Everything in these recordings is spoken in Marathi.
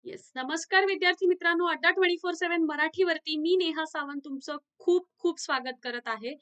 येस. नमस्कार विद्यार्थी मित्रांनो, अड्डा 24/7 मराठीवरती मी नेहा सावंत तुमचं खूप खूप स्वागत करत आहे.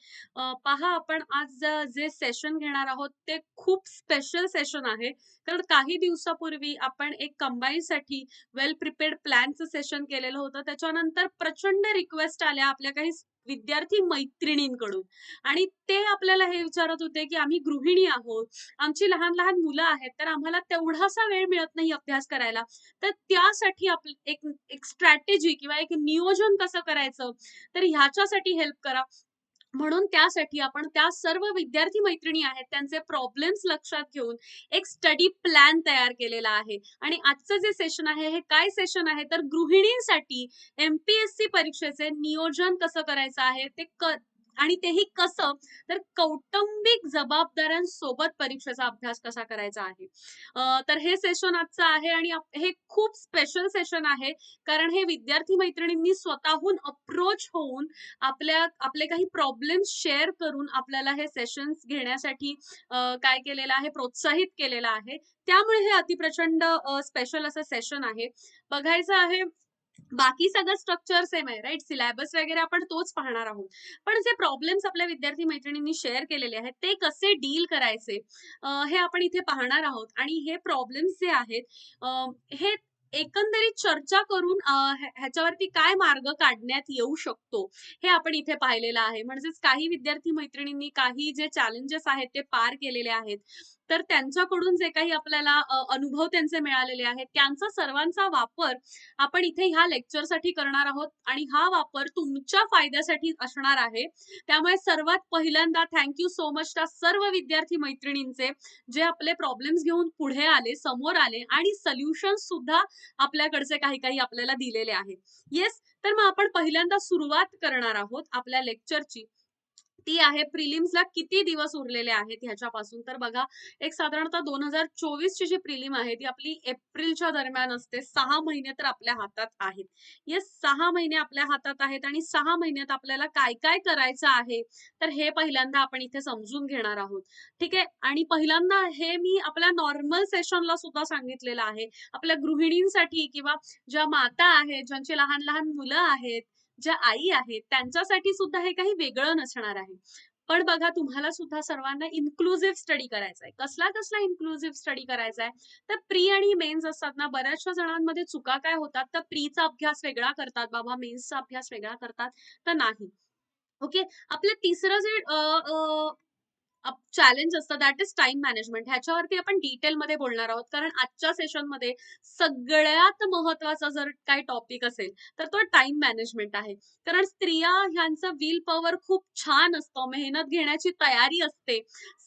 पहा आपण आज जे सेशन घेणार आहोत ते खूप स्पेशल सेशन आहे. कारण काही दिवसापूर्वी आपण एक कंबाईनसाठी वेल प्रिपेअर्ड प्लॅनचं सेशन केलेलं होतं. त्याच्यानंतर प्रचंड रिक्वेस्ट आल्या आपल्या काही विद्यार्थी मैत्रिणींकडून आणि ते आपल्याला हे विचारत होते, की आम्ही गृहिणी आहोत, आमची लहान-लहान मुलं आहेत, तर आम्हाला तेवढासा वेळ मिळत नाही अभ्यास करायला. तर त्यासाठी एक एक स्ट्रॅटेजी किंवा एक नियोजन कसं करायचं, तर ह्याच्यासाठी हेल्प करा. म्हणून त्यासाठी आपण त्या सर्व विद्यार्थी मैत्रिणी आहेत, त्यांचे प्रॉब्लेम्स लक्षात घेऊन एक स्टडी प्लॅन तयार केलेला आहे. आणि आजचं जे सेशन आहे, हे काय सेशन आहे, तर गृहिणींसाठी एम-पी-एस-सी परीक्षेचे नियोजन कसं करायचं आहे, आणि तेही कसं, तर कौटुंबिक जबाबदाऱ्यांसोबत परीक्षेचा अभ्यास कसा करायचा आहे. तर हे सेशन आजचं आहे आणि हे खूप स्पेशल सेशन आहे. कारण हे विद्यार्थी मैत्रिणींनी स्वतःहून अप्रोच होऊन आपले काही प्रॉब्लेम्स शेअर करून आपल्याला हे सेशन्स घेण्यासाठी काय केलेलं आहे, प्रोत्साहित केलेलं आहे. त्यामुळे हे अतिप्रचंड स्पेशल असं सेशन आहे. बघायचं आहे, बाकी सगळं स्ट्रक्चर सेम आहे, राइट? सिलेबस वगैरे आपण तोच पाहणार आहोत. पण जे प्रॉब्लेम्स आपल्या विद्यार्थी मैत्रिणींनी शेअर केलेले आहेत, ते कसे डील करायचे हे आपण इथे पाहणार आहोत. आणि हे प्रॉब्लेम्स जे आहेत, हे एकंदरीत चर्चा करून ह्याच्यावरती काय मार्ग काढण्यात येऊ शकतो, हे आपण इथे पाहिलेलं आहे. म्हणजेच काही विद्यार्थी मैत्रिणींनी काही जे चॅलेंजेस आहेत ते पार केलेले आहेत. तर त्यांच्याकडून जे काही आपल्याला अनुभव त्यांचे मिळालेले आहेत, त्यांचा सर्वांचा वापर आपण इथे ह्या लेक्चरसाठी करणार आहोत आणि हा वापर तुमच्या फायद्यासाठी असणार आहे. त्यामुळे सर्वात पहिल्यांदा थँक यू सो मच त्या सर्व विद्यार्थी मैत्रिणींचे, जे आपले प्रॉब्लेम्स घेऊन पुढे आले, समोर आले आणि सोल्युशन्स सुद्धा आपल्याकडचे काही काही आपल्याला दिलेले आहेत. येस, तर मग आपण पहिल्यांदा सुरुवात करणार आहोत आपल्या लेक्चरची. ती आहे प्रिलिम्सला किती दिवस उरलेले आहेत ह्याच्यापासून. तर बघा, एक साधारणतः 2024 ची जी प्रिलिम आहे ती आपली एप्रिलच्या दरम्यान असते. 6 महिने तर आपल्या हातात आहेत. येस, 6 महिने आपल्या हातात आहेत आणि 6 महिन्यात आपल्याला काय काय करायचं आहे, तर हे पहिल्यांदा आपण इथे समजून घेणार आहोत. ठीक आहे. आणि पहिल्यांदा हे मी आपल्या नॉर्मल सेशनला सुद्धा सांगितलेलं आहे. आपल्या गृहिणींसाठी किंवा ज्या माता आहेत, ज्यांची लहान लहान मुलं आहेत, ज्या आई आहेत, त्यांच्यासाठी सुद्धा हे काही वेगळं नसणार आहे. पण बघा, तुम्हाला सुद्धा सर्वांना इन्क्लुझिव्ह स्टडी करायचा आहे. कसला कसला इन्क्लुझिव्ह स्टडी करायचा आहे, तर प्री आणि मेन्स असतात ना, बऱ्याचशा जणांमध्ये चुका काय होतात, तर प्रीचा अभ्यास वेगळा करतात बाबा, मेन्सचा अभ्यास वेगळा करतात. तर नाही. ओके. आपलं तिसरं जे चॅलेंज असतं, दॅट इज टाइम मॅनेजमेंट. ह्याच्यावरती आपण डिटेलमध्ये बोलणार आहोत. कारण आजच्या सेशनमध्ये सगळ्यात महत्वाचा जर काही टॉपिक असेल, तर तो टाइम मॅनेजमेंट आहे. कारण स्त्रिया ह्यांचं विल पॉवर खूप छान असतं, मेहनत घेण्याची तयारी असते,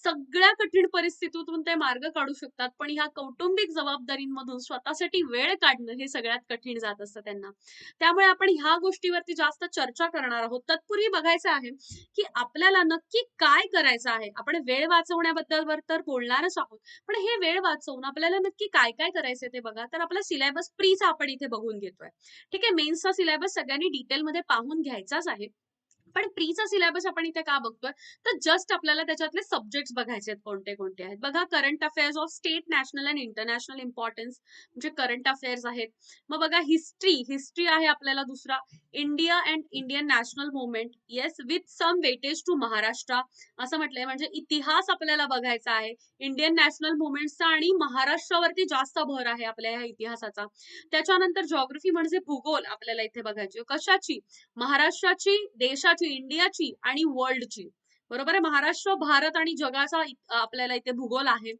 सगळ्या कठीण परिस्थितीतून ते मार्ग काढू शकतात. पण ह्या कौटुंबिक जबाबदारींमधून स्वतःसाठी वेळ काढणं हे सगळ्यात कठीण जात असतं त्यांना. त्यामुळे आपण ह्या गोष्टीवरती जास्त चर्चा करणार आहोत. तत्पूर्वी बघायचं आहे की आपल्याला नक्की काय करायचं आहे. आपण वेळ वाचवण्याबद्दल तर बोलणारच आहोत. पण हे वेळ वाचवून आपल्याला नक्की काय काय करायचंय ते बघा. तर आपला सिलेबस प्रीचा आपण इथे बघून घेतोय. ठीक आहे. मेन्सचा सिलेबस सगळ्यांनी डिटेलमध्ये पाहून घ्यायचाच आहे. पण प्रीचा सिलेबस आपण इथे का बघतोय, तर जस्ट आपल्याला त्याच्यातले सब्जेक्ट्स बघायचे आहेत कोणते कोणते आहेत. बघा, current affairs of state, national and international importance, म्हणजे करंट अफेअर्स आहेत. मग बघा, हिस्ट्री आहे आपल्याला दुसरा. India and Indian national movement, yes, with some weightage to Maharashtra असं म्हटलंय. म्हणजे इतिहास आपल्याला बघायचा आहे. इंडियन नॅशनल मुवमेंटचा आणि महाराष्ट्रावरती जास्त भर आहे आपल्या ह्या इतिहासाचा. त्याच्यानंतर जॉग्रफी म्हणजे भूगोल आपल्याला इथे बघायची. कशाची? महाराष्ट्राची, देशाची, इंडियाची आणि वर्ल्डची. बरोबर आहे. महाराष्ट्र, भारत आणि जगाचा आपल्याला इथे भूगोल आहे.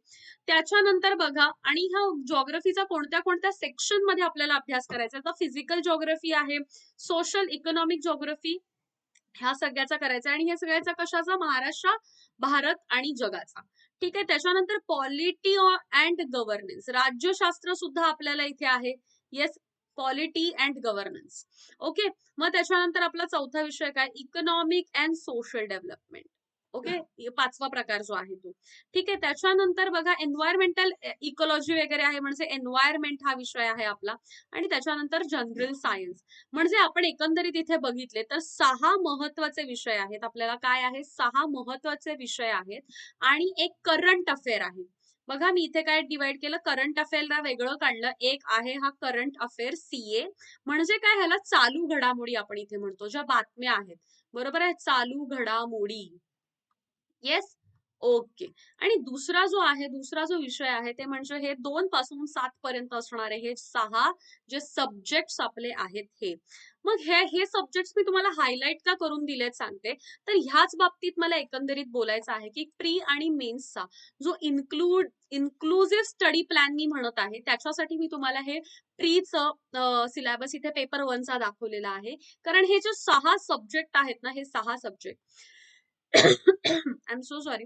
त्याच्यानंतर बघा, आणि ह्या जॉग्रफीचा कोणत्या कोणत्या सेक्शन मध्ये आपल्याला अभ्यास करायचा, तर फिजिकल जॉग्रफी आहे, सोशल इकॉनॉमिक जॉग्रफी, ह्या सगळ्याचा करायचा. आणि ह्या सगळ्याचा कशाचा? महाराष्ट्र, भारत आणि जगाचा. ठीक आहे. त्याच्यानंतर पॉलिटी अँड गव्हर्नन्स, राज्यशास्त्र सुद्धा आपल्याला इथे आहे. Yes, polity and governance. Okay. मग त्याच्यानंतर आपला चौथा विषय काय? Economic and social development. Okay. पाचवा प्रकार जो आहे तो. ठीक आहे. त्याच्यानंतर बघा, एन्व्हायरमेंटल इकॉलॉजी वगैरे आहे, म्हणजे एन्व्हायरमेंट हा विषय आहे आपला. आणि त्याच्यानंतर जनरल सायन्स. म्हणजे आपण एकंदरीत इथे बघितले तर 6 महत्वाचे विषय आहेत. आपल्याला काय आहे? 6 महत्वाचे विषय आहेत आणि एक करंट अफेअर आहे. बघा मी इथे काय डिवाइड केलं, करंट अफेअरला वेगळं काढलं. एक आहे हा करंट अफेअर CA, म्हणजे काय, ह्याला चालू घडामोडी आपण इथे म्हणतो, ज्या बातम्या आहेत. बरोबर आहे, चालू घडामोडी. Yes, okay. आणि दुसरा जो विषय आहे ते म्हणजे हे 2 पासून 7 पर्यंत असणारे हे 6 जे सब्जेक्ट्स आपले आहेत हे. मग हे सब्जेक्ट्स मी तुम्हाला हायलाइट का करून दिलेत सांगते. तर ह्याच बाबतीत मला एकंदरीत बोलायचं आहे की प्री आणि मेन्सचा जो इन्क्लुझिव्ह स्टडी प्लॅन मी म्हणत आहे, त्याच्यासाठी मी तुम्हाला हे प्रीचं सिलेबस इथे पेपर 1चा दाखवलेला आहे. कारण हे जे 6 सब्जेक्ट आहेत ना, हे 6 subject I am so sorry,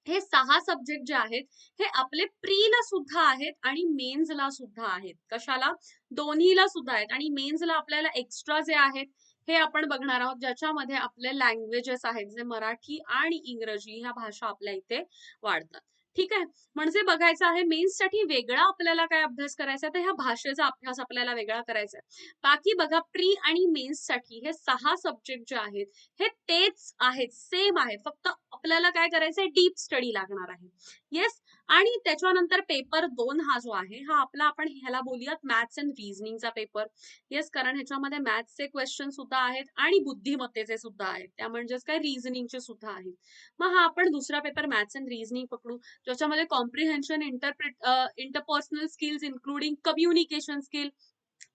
हे 6 सब्जेक्ट जे आहेत हे आपले प्रीला सुद्धा आहेत आणि मेन्सला सुद्धा आहेत. कशाला? दोन्हीला सुद्धा आहेत. आणि मेन्सला आपल्याला एक्स्ट्रा जे आहेत हे आपण बघणार आहोत, ज्याच्यामध्ये आपले लँग्वेजेस आहेत, जे मराठी आणि इंग्रजी ह्या भाषा आपल्या इथे वाढतात. ठीक आहे, म्हणजे बघायचं आहे मेन्ससाठी वेगळा आपल्याला काय अभ्यास करायचा आहे, तर ह्या भाषेचा अभ्यास आपल्याला वेगळा करायचा आहे. बाकी बघा, प्री आणि मेन्ससाठी हे 6 सब्जेक्ट जे आहेत हे तेच आहेत, सेम आहे. फक्त आपल्याला काय करायचंय, डीप स्टडी लागणार आहे. येस. आणि त्याच्यानंतर पेपर 2 हा जो आहे हा आपला, आपण ह्याला बोलूयात मॅथ्स अँड रिझनिंगचा पेपर. येस, कारण ह्याच्यामध्ये मॅथ्सचे क्वेश्चन सुद्धा आहेत आणि बुद्धिमत्तेचे सुद्धा आहेत, त्या म्हणजेच काय, रिझनिंगचे सुद्धा आहेत. मग हा आपण दुसरा पेपर मॅथ्स अँड रिझनिंग पकडू, ज्याच्यामध्ये comprehension, interpersonal skills including communication skill,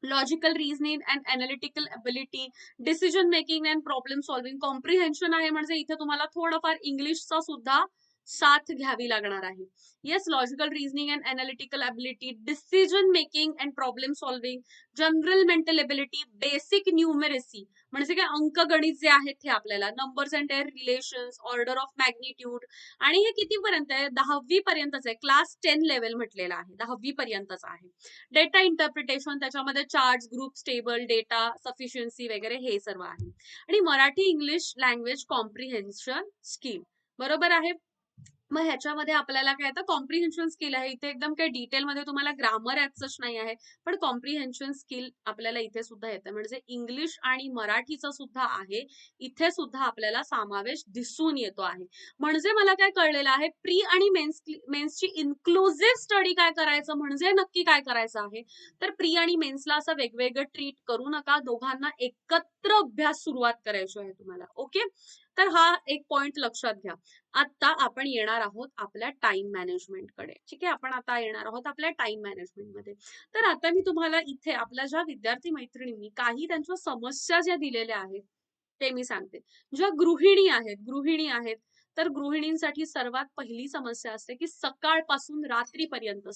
logical reasoning and analytical ability, decision making and problem solving. Comprehension आहे म्हणजे इथे तुम्हाला थोडंफार इंग्लिशचा सुद्धा साथ घ्यावी लागणार आहे. Yes, logical reasoning and analytical ability, decision making and problem solving, general mental ability, basic numeracy म्हणजे काय, अंकगणित जे आहेत ते आपल्याला, numbers and their relations, order of magnitude. आणि हे कितीपर्यंत आहे? 10वी पर्यंतच आहे, क्लास 10 लेवल म्हटलेला आहे, 10वी पर्यंतच आहे. डेटा इंटरप्रिटेशन, त्याच्यामध्ये charts, groups, table, data sufficiency वगैरे हे सर्व आहे. आणि Marathi English language comprehension skill. बरोबर आहे. मग ह्याच्यामध्ये आपल्याला काय येतं, कॉम्प्रिहेन्शन स्किल आहे. इथे एकदम काही डिटेलमध्ये तुम्हाला ग्रामर याच नाही आहे, पण कॉम्प्रिहेन्शन स्किल आपल्याला इथे सुद्धा येतं. म्हणजे इंग्लिश आणि मराठीचं सुद्धा आहे, इथे सुद्धा आपल्याला समावेश दिसून येतो आहे. म्हणजे मला काय कळलेलं आहे, प्री आणि मेन्सची इन्क्लुझिव्ह स्टडी काय करायचं, म्हणजे नक्की काय करायचं आहे, तर प्री आणि मेन्सला असं वेगवेगळं ट्रीट करू नका, दोघांना एकत्र अभ्यास सुरुवात करायची आहे तुम्हाला. ओके, तर हा एक पॉइंट लक्षात घ्या. आता आपण येणार आहोत आपल्या टाइम मॅनेजमेंटकडे. ठीक आहे, आपण आता येणार आहोत आपल्या टाइम मॅनेजमेंटमध्ये. तर आता मी तुम्हाला इथे आपल्या ज्या विद्यार्थी मैत्रिणींनी काही त्यांच्या समस्या ज्या दिलेल्या आहेत ते मी सांगते. ज्या गृहिणी आहेत, तर गृहिणींसाठी सर्वात पहिली समस्या असते की सकाळपासून रात्रीपर्यंत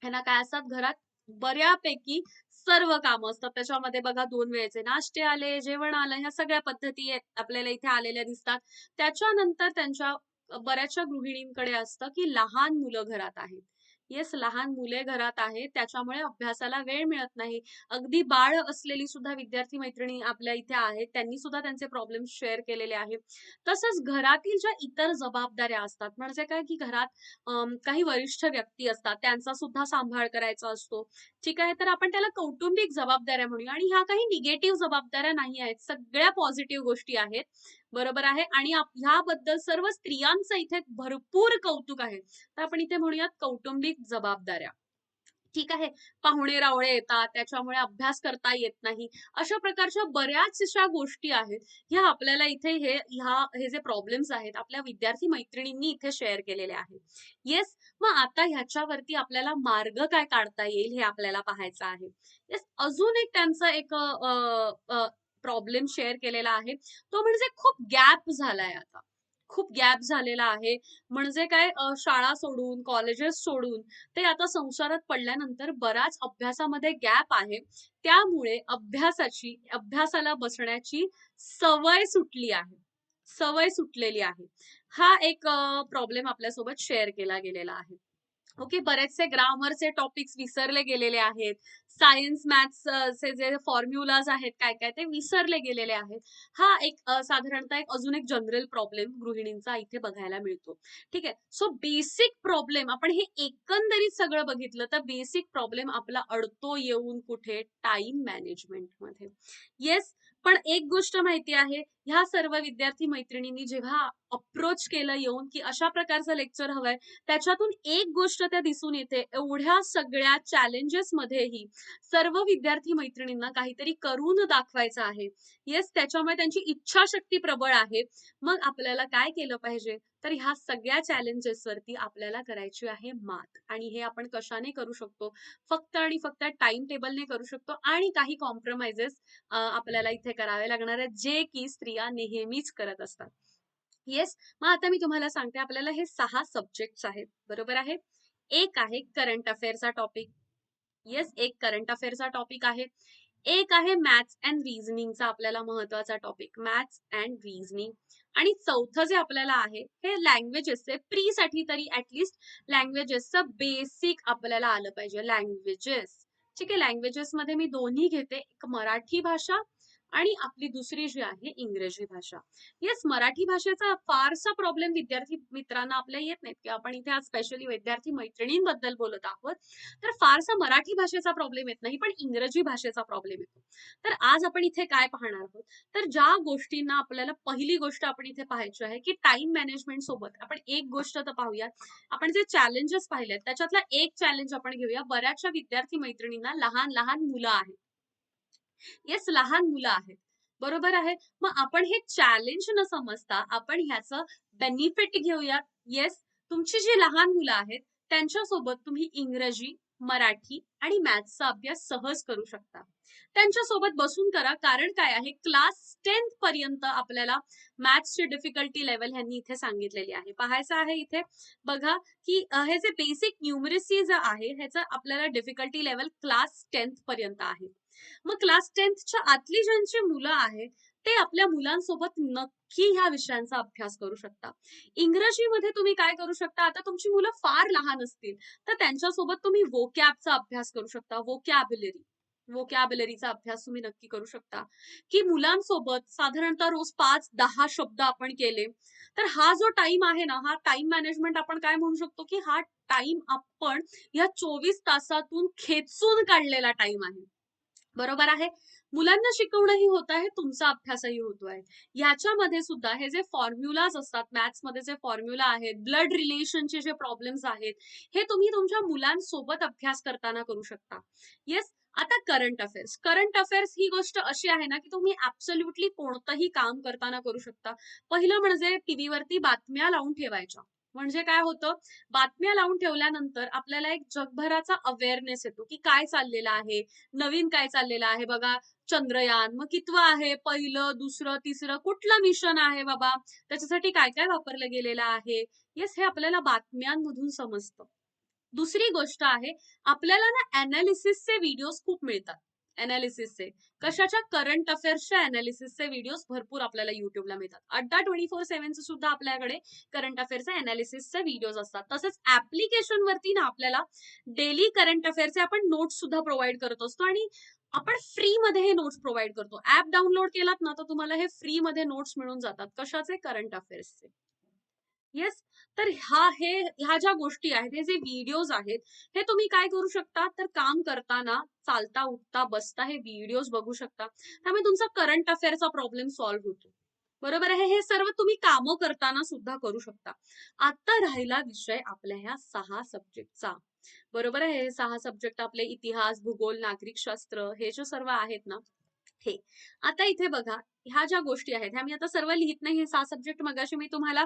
ह्यांना काय असतात, घरात बऱ्यापैकी सर्व कामं असतात. त्याच्यामध्ये बघा, 2 वेळेचे नाश्ते आले, जेवण आलं, ह्या सगळ्या पद्धती आपल्याला इथे आलेल्या दिसतात. त्याच्यानंतर त्यांच्या बऱ्याचशा गृहिणींकडे असतं की लहान मुलं घरात आहेत. येस, लहान मुले घरात आहेत, त्याच्यामुळे अभ्यासाला वेळ मिळत नाही. अगदी बाळ असलेली सुद्धा विद्यार्थी मैत्रिणी आपल्या इथे आहेत, त्यांनी सुद्धा त्यांचे प्रॉब्लेम शेअर केलेले आहेत. तसंच घरातील ज्या इतर जबाबदाऱ्या असतात, म्हणजे काय की घरात काही वरिष्ठ व्यक्ती असतात, त्यांचा सुद्धा सांभाळ करायचा असतो. ठीक आहे, तर आपण त्याला कौटुंबिक जबाबदाऱ्या म्हणूया. आणि ह्या काही निगेटिव्ह जबाबदाऱ्या नाही आहेत, सगळ्या पॉझिटिव्ह गोष्टी आहेत. बरोबर आहे. आणि ह्याबद्दल सर्व स्त्रियांचं इथे भरपूर कौतुक आहे. तर आपण इथे म्हणूयात कौटुंबिक जबाबदाऱ्या. ठीक आहे, पाहुणे रावळे येतात, त्याच्यामुळे अभ्यास करता येत नाही, अशा प्रकारच्या बऱ्याचशा गोष्टी आहेत, ह्या आपल्याला इथे हे जे प्रॉब्लेम्स आहेत आपल्या विद्यार्थी मैत्रिणींनी इथे शेअर केलेले आहेत. येस, मग आता ह्याच्यावरती आपल्याला मार्ग काय काढता येईल हे आपल्याला पाहायचं आहे. येस, अजून एक त्यांचा एक प्रॉब्लेम शेअर केलेला आहे, तो म्हणजे खूप गॅप झालाय आता. खूप गॅप झालेला आहे. म्हणजे काय, शाळा सोडून, कॉलेजेस सोडून ते आता संसारात पडल्यानंतर बराच अभ्यासामध्ये गॅप आहे. त्यामुळे अभ्यासाला बसण्याची सवय सुटली आहे. सवय सुटलेली आहे. हा एक प्रॉब्लेम आपल्यासोबत शेअर केला गेलेला आहे. ओके, बरेचसे ग्रामरचे टॉपिक्स विसरले गेलेले आहेत. सायन्स मॅथ्सचे जे फॉर्म्युलाज आहेत काय काय ते विसरले गेलेले आहेत. हा एक साधारणतः एक अजून एक जनरल प्रॉब्लेम गृहिणींचा इथे बघायला मिळतो. ठीक आहे, सो बेसिक प्रॉब्लेम आपण हे एकंदरीत सगळं बघितलं तर बेसिक प्रॉब्लेम आपला अडतो येऊन कुठे, टाइम मॅनेजमेंट मध्ये. येस, पण एक गोष्ट माहिती आहे, ह्या सर्व विद्यार्थी मैत्रिणींनी जेव्हा अप्रोच केलं येऊन की अशा प्रकारचं लेक्चर हवंय, त्याच्यातून एक गोष्ट त्या दिसून येते, एवढ्या सगळ्या चॅलेंजेस मध्येही सर्व विद्यार्थी मैत्रिणींना काहीतरी करून दाखवायचं आहे. येस, त्याच्यामुळे त्यांची इच्छाशक्ती प्रबळ आहे. मग आपल्याला काय केलं पाहिजे? तर ह्या सगळ्या चॅलेंजेस वरती आपल्याला करायची आहे मात. आणि हे आपण कशाने करू शकतो? फक्त आणि फक्त टाइम टेबलने करू शकतो आणि काही कॉम्प्रोमाइजेस आपल्याला इथे करावे लागणार आहेत, जे की स्त्रिया नेहमीच करत असतात. येस, मग आता मी तुम्हाला सांगते, आपल्याला हे 6 सब्जेक्ट्स आहेत, बरोबर आहे. एक आहे करंट अफेअरचा टॉपिक. येस, एक करंट अफेअरचा टॉपिक आहे. एक आहे मॅथ्स अँड रिझनिंगचा आपल्याला महत्वाचा टॉपिक, मॅथ्स अँड रिझनिंग. आणि चौथं जे आपल्याला आहे हे लँग्वेजेसचे, प्री साठी तरी ऍटलिस्ट लँग्वेजेसचं बेसिक आपल्याला आलं पाहिजे. लँग्वेजेस, ठीक आहे. लँग्वेजेस मध्ये मी दोन्ही घेते, एक मराठी भाषा आणि आपली दुसरी जी आहे इंग्रजी भाषा. येस, मराठी भाषेचा फारसा प्रॉब्लेम विद्यार्थी मित्रांना आपल्या येत नाहीत, की आपण इथे आज स्पेशली विद्यार्थी मैत्रिणींबद्दल बोलत आहोत, तर फारसा मराठी भाषेचा प्रॉब्लेम येत नाही, पण इंग्रजी भाषेचा प्रॉब्लेम येतो. तर आज आपण इथे काय पाहणार आहोत, तर ज्या गोष्टींना आपल्याला, पहिली गोष्ट आपण इथे पाहायची आहे की टाइम मॅनेजमेंट सोबत आपण एक गोष्ट तर पाहूयात. आपण जे चॅलेंजेस पाहिलेत त्याच्यातला एक चॅलेंज आपण घेऊया. बऱ्याचशा विद्यार्थी मैत्रिणींना लहान लहान मुलं आहेत. येस, लहान मुलं आहेत, बरोबर आहे. मग आपण हे चॅलेंज न समजता आपण ह्याचं बेनिफिट घेऊया. येस, तुमची जी लहान मुलं आहेत त्यांच्यासोबत तुम्ही इंग्रजी, मराठी आणि मॅथ्सचा अभ्यास सहज करू शकता. त्यांच्यासोबत बसून करा, कारण काय आहे, क्लास 10th पर्यंत आपल्याला मॅथ्सची डिफिकल्टी लेवल ह्यांनी इथे सांगितलेली आहे. पाहायचं आहे इथे बघा की हे जे बेसिक न्यूमरसी जे आहे ह्याचं आपल्याला डिफिकल्टी लेवल क्लास 10th पर्यंत आहे. मग क्लास 10thच्या आतली ज्यांची मुलं आहेत ते आपल्या मुलांसोबत नक्की ह्या विषयांचा अभ्यास करू शकता. इंग्रजीमध्ये तुम्ही काय करू शकता, आता तुमची मुलं फार लहान असतील तर त्यांच्यासोबत तुम्ही वोकॅबचा अभ्यास करू शकता. वोकॅबलरीचा अभ्यास तुम्ही नक्की करू शकता, की मुलांसोबत साधारणतः रोज 5-10 शब्द आपण केले तर हा जो टाइम आहे ना, हा टाइम मॅनेजमेंट आपण काय म्हणू शकतो, की हा टाइम आपण या 24 तासातून खेचून काढलेला टाइम आहे, बरोबर आहे. मुलांना शिकवणंही होत आहे, तुमचा अभ्यासही होतोय. ह्याच्यामध्ये सुद्धा हे जे फॉर्म्युलाज असतात, मॅथ्स मध्ये जे फॉर्म्युला आहेत, ब्लड रिलेशनचे जे प्रॉब्लेम्स आहेत, हे तुम्ही तुमच्या मुलांसोबत अभ्यास करताना करू शकता. येस, आता करंट अफेअर्स. करंट अफेअर्स ही गोष्ट अशी आहे ना, की तुम्ही ऍब्सोल्युटली कोणतंही काम करताना करू शकता. पहिलं म्हणजे टीव्हीवरती बातम्या लावून ठेवायच्या. म्हणजे काय होतं, बातम्या लावून ठेवल्यानंतर आपल्याला एक जगभराचा अवेअरनेस येतो, की काय चाललेलं आहे, नवीन काय चाललेलं आहे. बघा, चंद्रयान मग कितवं आहे, पहिलं, दुसरं, तिसरं, कुठलं मिशन आहे बाबा, त्याच्यासाठी काय काय वापरलं गेलेलं आहे. येस, हे आपल्याला बातम्यांमधून समजतं. दुसरी गोष्ट आहे, आपल्याला ना अनालिसिसचे व्हिडिओज खूप मिळतात. अनालिसिसचे कशाच्या, करंट अफेअर्सच्या अनालिसिसचे व्हिडिओज भरपूर आपल्याला युट्यूबला मिळतात. अड्डा 24/7 सुद्धा आपल्याकडे करंट अफेअरचे अनालिसिसचे व्हिडिओज असतात. तसेच ऍप्लिकेशन वरती ना आपल्याला डेली करंट अफेअरचे आपण नोट्स सुद्धा प्रोव्हाइड करत असतो आणि आपण फ्री मध्ये हे नोट्स प्रोव्हाइड करतो. ऍप डाउनलोड केलात ना तर तुम्हाला हे फ्री मध्ये नोट्स मिळून जातात. कशाचे, करंट अफेअर्सचे. येस, तर ह्या ज्या गोष्टी आहेत, हे जे व्हिडिओज आहेत, हे तुम्ही काय करू शकता, तर काम करताना, चालता उठता बसता हे व्हिडिओज बघू शकता. त्यामुळे तुमचा करंट अफेअरचा प्रॉब्लेम सॉल्व्ह होतो, बरोबर आहे. हे सर्व तुम्ही कामं करताना सुद्धा करू शकता. आता राहिला विषय आपल्या ह्या 6 सब्जेक्टचा, बरोबर आहे. हे 6 सब्जेक्ट आपले इतिहास, भूगोल, नागरिक शास्त्र हे जे सर्व आहेत ना, हे. आता इथे बघा, ह्या ज्या गोष्टी आहेत ह्या मी आता सर्व लिहित नाही. हे 6 सब्जेक्ट मगाशी मी तुम्हाला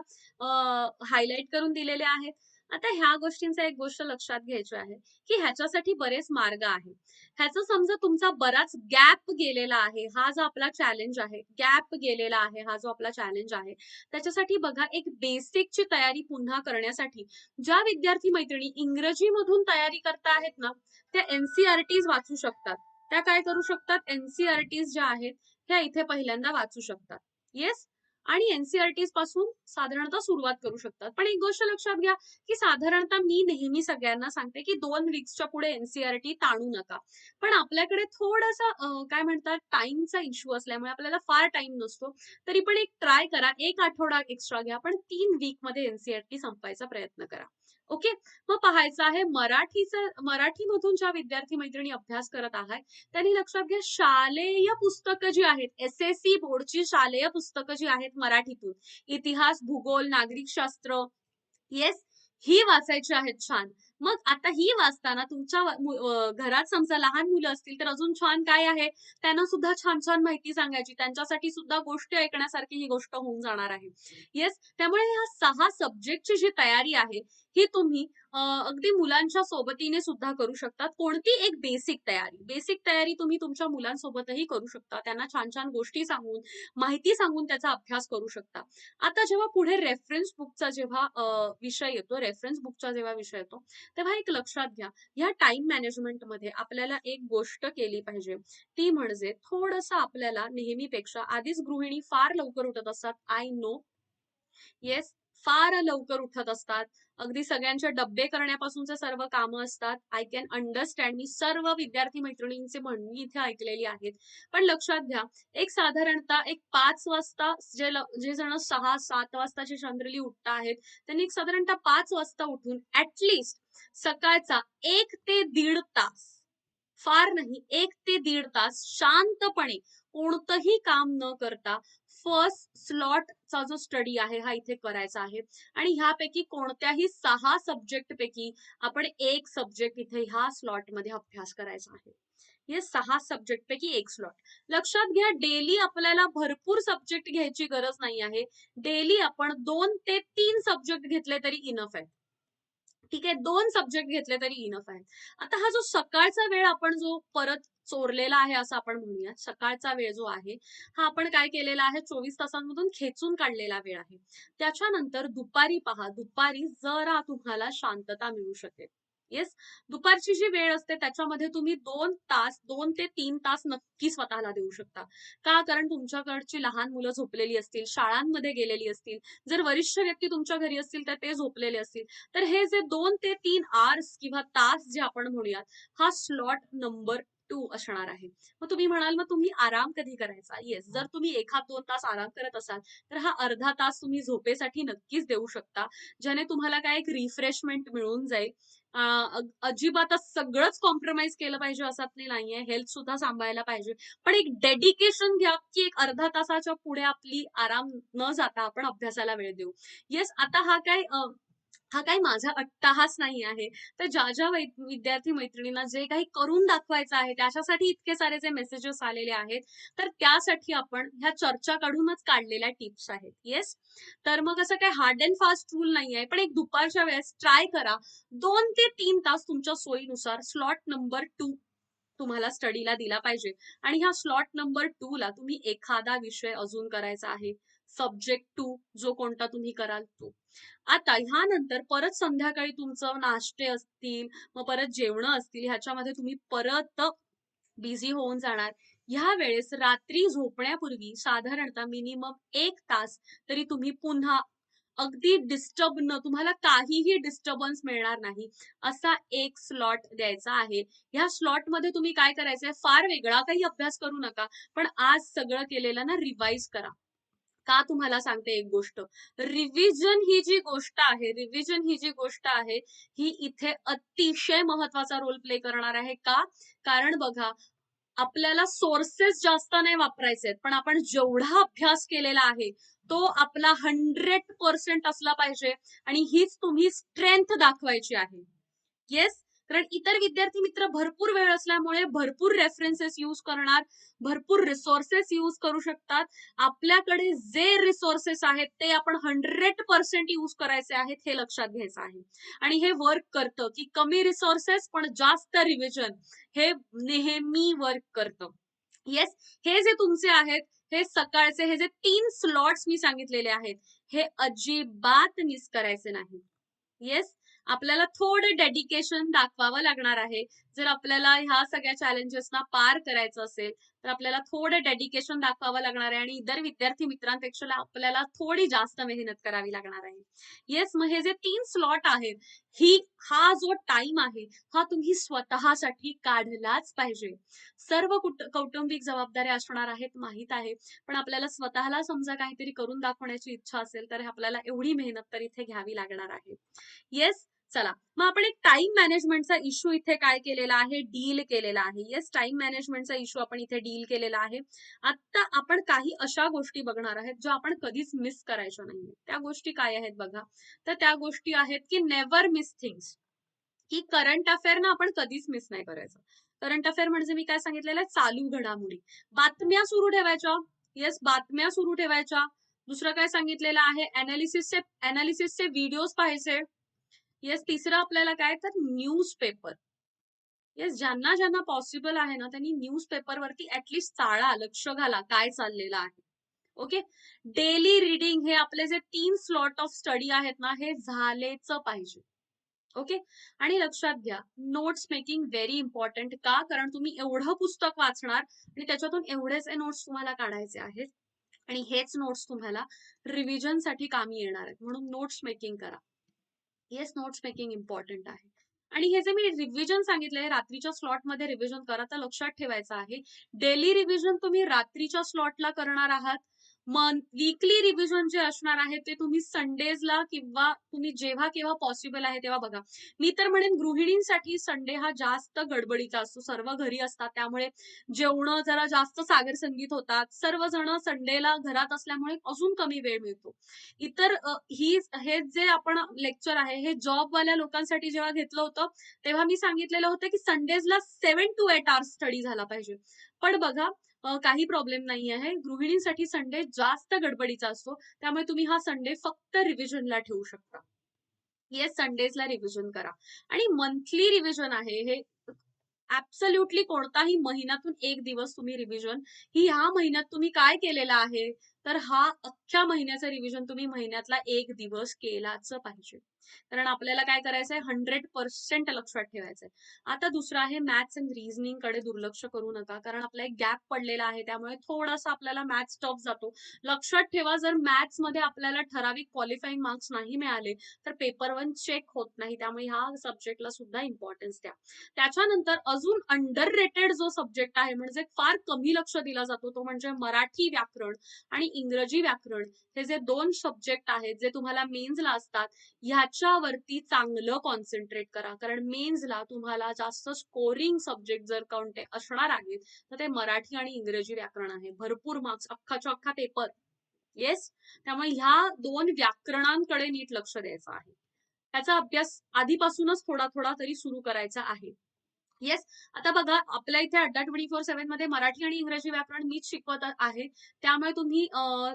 हायलाइट करून दिलेले आहेत. आता ह्या गोष्टींचा एक गोष्ट लक्षात घ्यायची आहे, की ह्याच्यासाठी बरेच मार्ग आहेत. ह्याचं समजा तुमचा बराच गॅप गेलेला आहे, हा जो आपला चॅलेंज आहे, गॅप गेलेला आहे हा जो आपला चॅलेंज आहे, त्याच्यासाठी बघा, एक बेसिकची तयारी पुन्हा करण्यासाठी ज्या विद्यार्थी मैत्रिणी इंग्रजी मधून तयारी करता आहेत ना, त्या एनसीईआरटीज वाचू शकतात. त्या काय करू शकतात, एनसीईआरटीज ज्या आहेत ह्या इथे पहिल्यांदा वाचू शकतात. येस, आणि एनसीईआरटीज पासून साधारणतः सुरुवात करू शकतात. पण एक गोष्ट लक्षात घ्या, की साधारणतः मी नेहमी सगळ्यांना सांगते की 2 वीक्सच्या पुढे एनसीईआरटी ताणू नका. पण आपल्याकडे थोडासा काय म्हणतात, टाइमचा इश्यू असल्यामुळे आपल्याला फार टाइम नसतो. तरी पण एक ट्राय करा, एक आठवडा एक्स्ट्रा घ्या, पण 3 वीक मध्ये एनसीईआरटी संपायचा प्रयत्न करा. ओके. मग पाहायचं आहे मराठीमधून ज्या विद्यार्थी मैत्रिणी अभ्यास करत आहात त्यांनी लक्षात घ्या, शालेय पुस्तकं जी आहेत, SSC बोर्डची शालेय पुस्तकं जी आहेत मराठीतून, इतिहास, भूगोल, नागरिकशास्त्र, येस, ही वाचायची आहेत छान. मग आता ही वाचताना तुमच्या घरात समजा लहान मुलं असतील तर अजून छान काय आहे, त्यांना सुद्धा छान छान माहिती सांगायची, त्यांच्यासाठी सुद्धा गोष्टी ऐकण्यासारखी ही गोष्ट होऊन जाणार आहे. येस, त्यामुळे ह्या 6 सब्जेक्टची जी तयारी आहे ही तुम्ही अगदी मुलांच्या सोबतीने सुद्धा करू शकतात. कोणती एक बेसिक तयारी तुम्ही तुमच्या मुलांसोबतही करू शकता. त्यांना छान छान गोष्टी सांगून, माहिती सांगून त्याचा अभ्यास करू शकता. आता जेव्हा पुढे रेफरन्स बुकचा जेव्हा विषय येतो, रेफरन्स बुकचा जेव्हा विषय येतो, तेव्हा एक लक्षात घ्या, ह्या टाइम मॅनेजमेंट मध्ये आपल्याला एक गोष्ट केली पाहिजे. ती म्हणजे थोडंसं आपल्याला नेहमीपेक्षा, आधीच गृहिणी फार लवकर उठत असतात, आय नो, येस, फार लवकर उठत असतात, अगदी सगळ्यांचे डब्बे करण्यापासूनचे सर्व कामं असतात. आय कॅन अंडरस्टँड, मी सर्व विद्यार्थी मैत्रिणींचे म्हणणी इथे ऐकलेली आहेत. पण लक्षात घ्या, एक साधारणतः एक 5 वाजता जे जण 6-7 वाजताचे जनरली उठता आहेत, त्यांनी एक साधारणतः 5 वाजता उठून ऍटलिस्ट सकाळचा 1 ते 1.5 तास, फार नाही 1 ते 1.5 तास शांतपणे कोणतंही काम न करता फर्स्ट स्लॉटचा जो स्टडी आहे हा इथे करायचा आहे. आणि ह्यापैकी कोणत्याही 6 सब्जेक्ट पैकी आपण एक सब्जेक्ट इथे ह्या स्लॉट मध्ये अभ्यास करायचा आहे. हे 6 सब्जेक्ट पैकी एक स्लॉट. लक्षात घ्या, डेली आपल्याला भरपूर सब्जेक्ट घ्यायची गरज नाही आहे. डेली आपण 2 ते 3 सब्जेक्ट घेतले तरी इनफ आहे. ठीक आहे, 2 सब्जेक्ट घेतले तरी इनफ आहे. आता हा जो सकाळचा वेळ आपण जो परत चोरलेला आहे असं आपण म्हणूया, सकाळचा वेळ जो आहे हा आपण काय केलेला आहे, 24 तासांमधून खेचून काढलेला वेळ आहे. त्याच्यानंतर दुपारी पहा, दुपारी जरा तुम्हाला शांतता मिळू शकेल. येस, दुपारची जी वेळ असते त्याच्यामध्ये तुम्ही 2 ते 3 तास नक्की स्वतःला देऊ शकता. का? कारण तुमच्याकडची लहान मुलं झोपलेली असतील, शाळांमध्ये गेलेली असतील, जर वरिष्ठ व्यक्ती तुमच्या घरी असतील तर ते झोपलेले असतील. तर हे जे 2 ते 3 आवर्स किंवा तास जे आपण म्हणूयात, हा स्लॉट नंबर 2 असणार आहे. मग तुम्ही म्हणाल, मग तुम्ही आराम कधी करायचा? येस, जर तुम्ही 1-2 तास आराम करत असाल तर हा अर्धा तास तुम्ही झोपेसाठी नक्कीच देऊ शकता, ज्याने तुम्हाला काय एक रिफ्रेशमेंट मिळून जाईल. अजिबातच सगळंच कॉम्प्रोमाइज केलं पाहिजे असं नाहीये, हेल्थ सुद्धा सांभाळायला पाहिजे, पण एक डेडिकेशन घ्या की एक अर्धा तासाच्या पुढे आपली आराम न जाता आपण अभ्यासाला वेळ देऊ. येस, आता हा काही माझा अट्टाहास नाही आहे, तर ज्या ज्या विद्यार्थी मैत्रिणींना जे काही करून दाखवायचं आहे त्याच्यासाठी इतके सारे जे मेसेजेस आलेले आहेत, तर त्यासाठी आपण ह्या चर्चा काढूनच काढलेल्या टिप्स आहेत. येस, तर मग असं काही हार्ड अँड फास्ट रूल नाही आहे, पण एक दुपारच्या वेळेस ट्राय करा, 2 ते 3 तास तुमच्या सोयीनुसार स्लॉट नंबर 2 तुम्हाला स्टडीला दिला पाहिजे. आणि ह्या स्लॉट नंबर 2 ला तुम्ही एखादा विषय अजून करायचा आहे, सब्जेक्ट 2 जो कोणता तुम्ही कराल तो. आता ह्यानंतर परत संध्याकाळी तुमचं नाश्ते असतील, मग परत जेवणं असतील, ह्याच्यामध्ये तुम्ही परत बिझी होऊन जाणार. ह्या वेळेस रात्री झोपण्यापूर्वी साधारणतः मिनिमम 1 तास तरी तुम्ही पुन्हा अगदी डिस्टर्ब न, तुम्हाला काहीही डिस्टर्बन्स मिळणार नाही असा एक स्लॉट द्यायचा आहे. ह्या स्लॉट मध्ये तुम्ही काय करायचंय, फार वेगळा काही अभ्यास करू नका, पण आज सगळं केलेलं ना रिवाइज करा. का? तुम्हाला सांगते एक गोष्ट, रिव्हिजन ही जी गोष्ट आहे ही इथे अतिशय महत्वाचा रोल प्ले करणार आहे. का? कारण बघा, आपल्याला सोर्सेस जास्त नाही वापरायचे, पण आपण जेवढा अभ्यास केलेला आहे तो आपला 100% असला पाहिजे आणि हीच तुम्ही स्ट्रेंथ दाखवायची आहे. येस, कारण इतर विद्यार्थी मित्र भरपूर वेळ असल्यामुळे भरपूर रेफरन्सेस यूज करणार, भरपूर रिसोर्सेस यूज करू शकतात. आपल्याकडे जे रिसोर्सेस आहेत ते आपण 100% यूज करायचे आहेत, हे लक्षात घ्यायचं आहे. आणि हे वर्क करतं की कमी रिसोर्सेस पण जास्त रिव्हिजन, हे नेहमी वर्क करतं. येस, हे जे तुमचे आहेत, हे सकाळचे हे जे 3 स्लॉट्स मी सांगितलेले आहेत, हे अजिबात मिस करायचे नाही. येस, आपल्याला थोडं डेडिकेशन दाखवावं लागणार आहे. जर आपल्याला ह्या सगळ्या चॅलेंजेसना पार करायचं असेल तर आपल्याला थोडं डेडिकेशन दाखवावं लागणार आहे आणि इतर विद्यार्थी मित्रांपेक्षा आपल्याला थोडी जास्त मेहनत करावी लागणार आहे. येस, मग हे जे 3 स्लॉट आहेत, हा जो टाइम आहे हा तुम्ही स्वतःसाठी काढलाच पाहिजे. सर्व कौटुंबिक जबाबदाऱ्या असणार आहेत माहित आहे, पण आपल्याला स्वतःला समजा काहीतरी करून दाखवण्याची इच्छा असेल तर आपल्याला एवढी मेहनत तर इथे घ्यावी लागणार आहे. येस, चला, मग आपण एक टाइम मॅनेजमेंटचा इश्यू इथे काय केलेला आहे, डील केलेला आहे. येस, टाइम मॅनेजमेंटचा इश्यू आपण इथे डील केलेला आहे. आता आपण काही अशा गोष्टी बघणार आहेत ज्या आपण कधीच मिस करायच्या नाहीये. त्या गोष्टी काय आहेत बघा, तर त्या गोष्टी आहेत की नेव्हर मिस थिंग्स. की करंट अफेअर ना आपण कधीच मिस नाही करायचं. करंट अफेअर म्हणजे मी काय सांगितलेलं आहे, चालू घडामोडी, बातम्या सुरू ठेवायच्या. येस, बातम्या सुरू ठेवायच्या. दुसरं काय सांगितलेलं आहे, अनालिसिसचे व्हिडिओज पाहायचे. येस, तिसरं आपल्याला काय, तर न्यूजपेपर. येस, ज्यांना ज्यांना पॉसिबल आहे ना त्यांनी न्यूजपेपरवरती ऍटलिस्ट चाळा, लक्ष घाला काय चाललेलं आहे. ओके, डेली रीडिंग हे आपले जे 3 स्लॉट ऑफ स्टडी आहेत ना हे झालेच पाहिजे. ओके, आणि लक्षात घ्या, नोट्स मेकिंग व्हेरी इम्पॉर्टंट. का, कारण तुम्ही एवढं पुस्तक वाचणार आणि त्याच्यातून एवढेच नोट्स तुम्हाला काढायचे आहेत आणि हेच नोट्स तुम्हाला रिव्हिजन साठी कामी येणार आहेत. म्हणून नोट्स मेकिंग करा. येस, नोट्स मेकिंग इम्पॉर्टंट आहे. आणि हे जे मी रिव्हिजन सांगितलंय, रात्रीच्या स्लॉटमध्ये रिव्हिजन करा, तर लक्षात ठेवायचं आहे डेली रिव्हिजन तुम्ही रात्रीच्या स्लॉटला करणार आहात. वीकली रिव्हिजन जे असणार आहे ते तुम्ही संडेजला किंवा तुम्ही जेव्हा केव्हा पॉसिबल आहे तेव्हा बघा. मी तर म्हणेन गृहिणींसाठी संडे हा जास्त गडबडीचा असतो, सर्व घरी असतात, त्यामुळे जेवण जरा जास्त सागर संगीत होतात. सर्वजण संडेला घरात असल्यामुळे अजून कमी वेळ मिळतो. इतर हे जे आपण लेक्चर आहे हे जॉबवाल्या लोकांसाठी जेव्हा घेतलं होतं तेव्हा मी सांगितलेलं होतं की संडेजला 7 to 8 hours स्टडी झाला पाहिजे. पण बघा, काही प्रॉब्लेम नाही आहे. गृहिणींसाठी संडे जास्त गडबडीचा असतो, त्यामुळे तुम्ही हा संडे फक्त रिव्हिजनला ठेवू शकता. येस, संडेजला रिव्हिजन करा. आणि मंथली रिव्हिजन आहे हे, ऍब्सल्युटली कोणताही महिन्यातून एक दिवस तुम्ही रिव्हिजन, ही ह्या महिन्यात तुम्ही काय केलेलं आहे, तर हा अख्ख्या महिन्याचं रिव्हिजन तुम्ही महिन्यातला एक दिवस केलाच पाहिजे. कारण आपल्याला काय करायचंय, 100% लक्षात ठेवायचंय. आता दुसरं आहे, मॅथ्स अँड रिझनिंग कडे दुर्लक्ष करू नका, कारण आपला एक गॅप पडलेला आहे, त्यामुळे थोडासा आपल्याला मॅथ्स टफ जातो. लक्षात ठेवा, जर मॅथ्स मध्ये आपल्याला ठराविक क्वालिफाईंग मार्क्स नाही मिळाले तर पेपर 1 चेक होत नाही, त्यामुळे ह्या सब्जेक्टला सुद्धा इम्पॉर्टन्स द्या. त्याच्यानंतर अजून अंडर रेटेड जो सब्जेक्ट आहे, म्हणजे फार कमी लक्ष दिला जातो, तो म्हणजे मराठी व्याकरण आणि इंग्रजी व्याकरण. हे जे 2 सब्जेक्ट आहेत जे तुम्हाला मेन्सला असतात, ह्याच्यावरती चांगलं कॉन्सन्ट्रेट करा. कारण मेन्सला तुम्हाला जास्त स्कोरिंग सब्जेक्ट जर कोणते असणार आहेत तर ते मराठी आणि इंग्रजी व्याकरण आहे. भरपूर मार्क्स, अख्खाच्या अख्खा पेपर. येस, त्यामुळे ह्या 2 व्याकरणांकडे नीट लक्ष द्यायचं आहे. त्याचा अभ्यास आधीपासूनच थोडा थोडा तरी सुरू करायचा आहे. येस, आता बघा, आपल्या इथे अड्डा 24/7 मध्ये मराठी आणि इंग्रजी व्याकरण मीच शिकवत आहे, त्यामुळे तुम्ही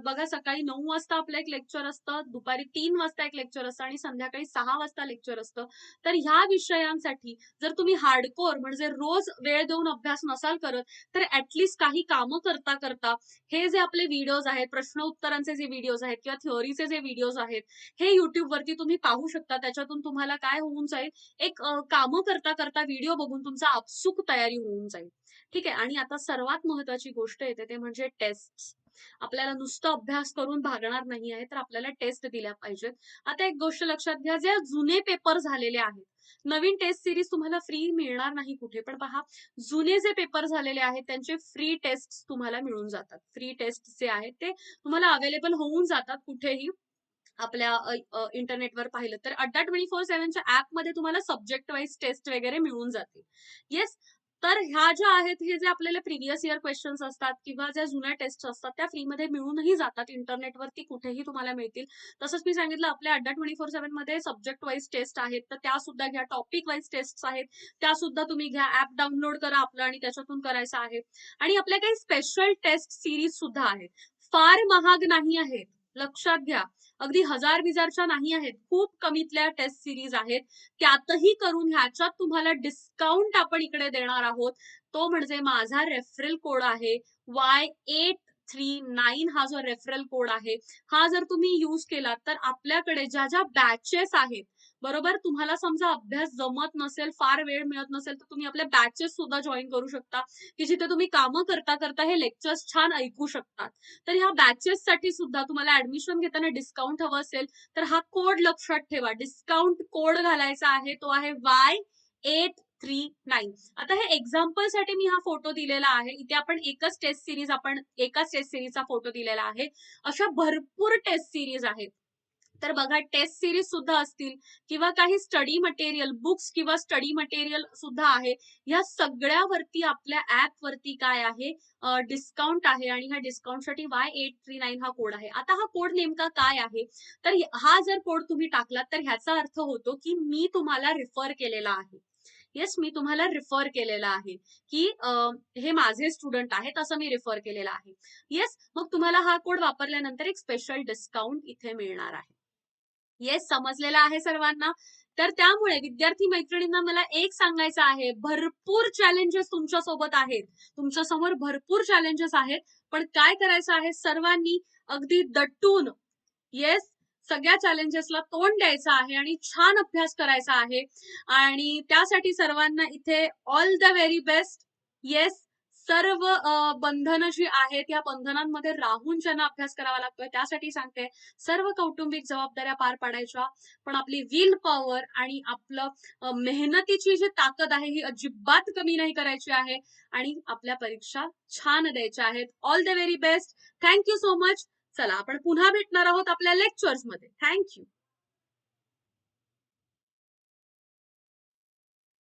बघा, सकाळी 9 वाजता आपलं एक लेक्चर असतं, दुपारी 3 वाजता एक लेक्चर असतं आणि संध्याकाळी 6 वाजता लेक्चर असतं. तर ह्या विषयांसाठी जर तुम्ही हार्डकोर म्हणजे रोज वेळ देऊन अभ्यास नसाल करत, तर ऍटलिस्ट काही कामं करता करता हे जे आपले व्हिडिओज आहेत, प्रश्न उत्तरांचे जे व्हिडिओज आहेत किंवा थिअरीचे जे व्हिडिओज आहेत, हे युट्यूब वरती तुम्ही पाहू शकता. त्याच्यातून तुम्हाला काय होऊन जाईल, एक कामं करता करता व्हिडिओ बघून तुमचा आपसुक तयारी होऊन जाईल. ठीक आहे, आणि आता सर्वात महत्वाची गोष्ट येते ते म्हणजे टेस्ट. आपल्याला नुसतं अभ्यास करून भागणार नाही आहे, तर आपल्याला टेस्ट दिल्या पाहिजेत. आता एक गोष्ट लक्षात घ्या, जे जुने पेपर झालेले आहेत, नवीन टेस्ट सिरीज तुम्हाला फ्री मिळणार नाही कुठे, पण पहा, जुने जे पेपर झालेले आहेत त्यांचे फ्री टेस्ट तुम्हाला मिळून जातात. फ्री टेस्ट जे आहेत ते तुम्हाला अवेलेबल होऊन जातात कुठेही आपल्या इंटरनेटवर पाहिलं तर. अड्डा 24/7च्या ऍपमध्ये तुम्हाला सब्जेक्ट वाईज टेस्ट वगैरे मिळून जाते. येस, तर ह्या ज्या आहेत, हे जे आपल्याला प्रिव्हियस इयर क्वेश्चन्स असतात किंवा ज्या जुन्या टेस्ट असतात त्या फ्रीमध्ये मिळूनही जातात, इंटरनेटवरती कुठेही तुम्हाला मिळतील. तसंच मी सांगितलं, आपल्या अड्डा 24/7 मध्ये सब्जेक्ट वाईज टेस्ट आहेत, तर त्या सुद्धा घ्या. टॉपिक वाईज टेस्ट आहेत, त्या सुद्धा तुम्ही घ्या. ऍप डाउनलोड करा आपलं आणि त्याच्यातून करायचं आहे. आणि आपल्या काही स्पेशल टेस्ट सिरीज सुद्धा आहेत, फार महाग नाही आहेत, लक्षात घ्या. अगदी 1000-2000च्या नाही आहेत, खूप कमीतल्या टेस्ट सिरीज आहेत. त्यातही करून ह्याच्यात तुम्हाला डिस्काउंट आपण इकडे देणार आहोत, तो म्हणजे माझा रेफरल कोड आहे Y839. हा जो रेफरल कोड आहे, हा जर तुम्ही यूज केला तर आपल्याकडे ज्या ज्या बॅचेस आहेत, बरोबर, तुम्हाला समजा अभ्यास जमत नसेल, फार वेळ मिळत नसेल, तर तुम्ही आपल्या बॅचेस सुद्धा जॉईन करू शकता, की जिथे तुम्ही कामं करता करता हे लेक्चर्स छान ऐकू शकतात. तर ह्या बॅचेस साठी सुद्धा तुम्हाला ऍडमिशन घेताना डिस्काउंट हवं असेल तर हा कोड लक्षात ठेवा. डिस्काउंट कोड घालायचा आहे, तो आहे Y839. आता हे एक्झाम्पल साठी मी हा फोटो दिलेला आहे. इथे आपण एकाच टेस्ट सिरीजचा फोटो दिलेला आहे. अशा भरपूर टेस्ट सिरीज आहेत, तर बघा टेस्ट सिरीज सुद्धा असतील किंवा काही स्टडी मटेरियल बुक्स किंवा स्टडी मटेरियल सुद्धा आहे. ह्या सगळ्यावरती आपल्या ऍप वरती काय आहे, डिस्काउंट आहे आणि ह्या डिस्काउंटसाठी Y839 हा कोड आहे. आता हा कोड नेमका काय आहे, तर हा जर कोड तुम्ही टाकलात तर ह्याचा अर्थ होतो की मी तुम्हाला रिफर केलेला आहे. येस, मी तुम्हाला रिफर केलेला आहे की हे माझे स्टुडंट आहेत असं मी रिफर केलेलं आहे. येस, मग तुम्हाला हा कोड वापरल्यानंतर एक स्पेशल डिस्काउंट इथे मिळणार आहे. येस, समजलेलं आहे सर्वांना. तर त्यामुळे विद्यार्थी मैत्रिणींना मला एक सांगायचं आहे, भरपूर चॅलेंजेस तुमच्या सोबत आहेत, तुमच्या समोर भरपूर चॅलेंजेस आहेत, पण काय करायचं आहे, सर्वांनी अगदी दटून येस सगळ्या चॅलेंजेसला तोंड द्यायचं आहे आणि छान अभ्यास करायचा आहे. आणि त्यासाठी सर्वांना इथे all the very best. Yes, सर्व बंधनं जी आहेत या बंधनांमध्ये राहून ज्यांना अभ्यास करावा लागतोय त्यासाठी सांगते, सर्व कौटुंबिक जबाबदाऱ्या पार पाडायच्या, पण आपली विल पॉवर आणि आपलं मेहनतीची जी ताकद आहे ही अजिबात कमी नाही करायची आहे आणि आपल्या परीक्षा छान द्यायच्या आहेत. All the very best. Thank you so much. चला आपण पुन्हा भेटणार आहोत आपल्या लेक्चर्स मध्ये. थँक्यू.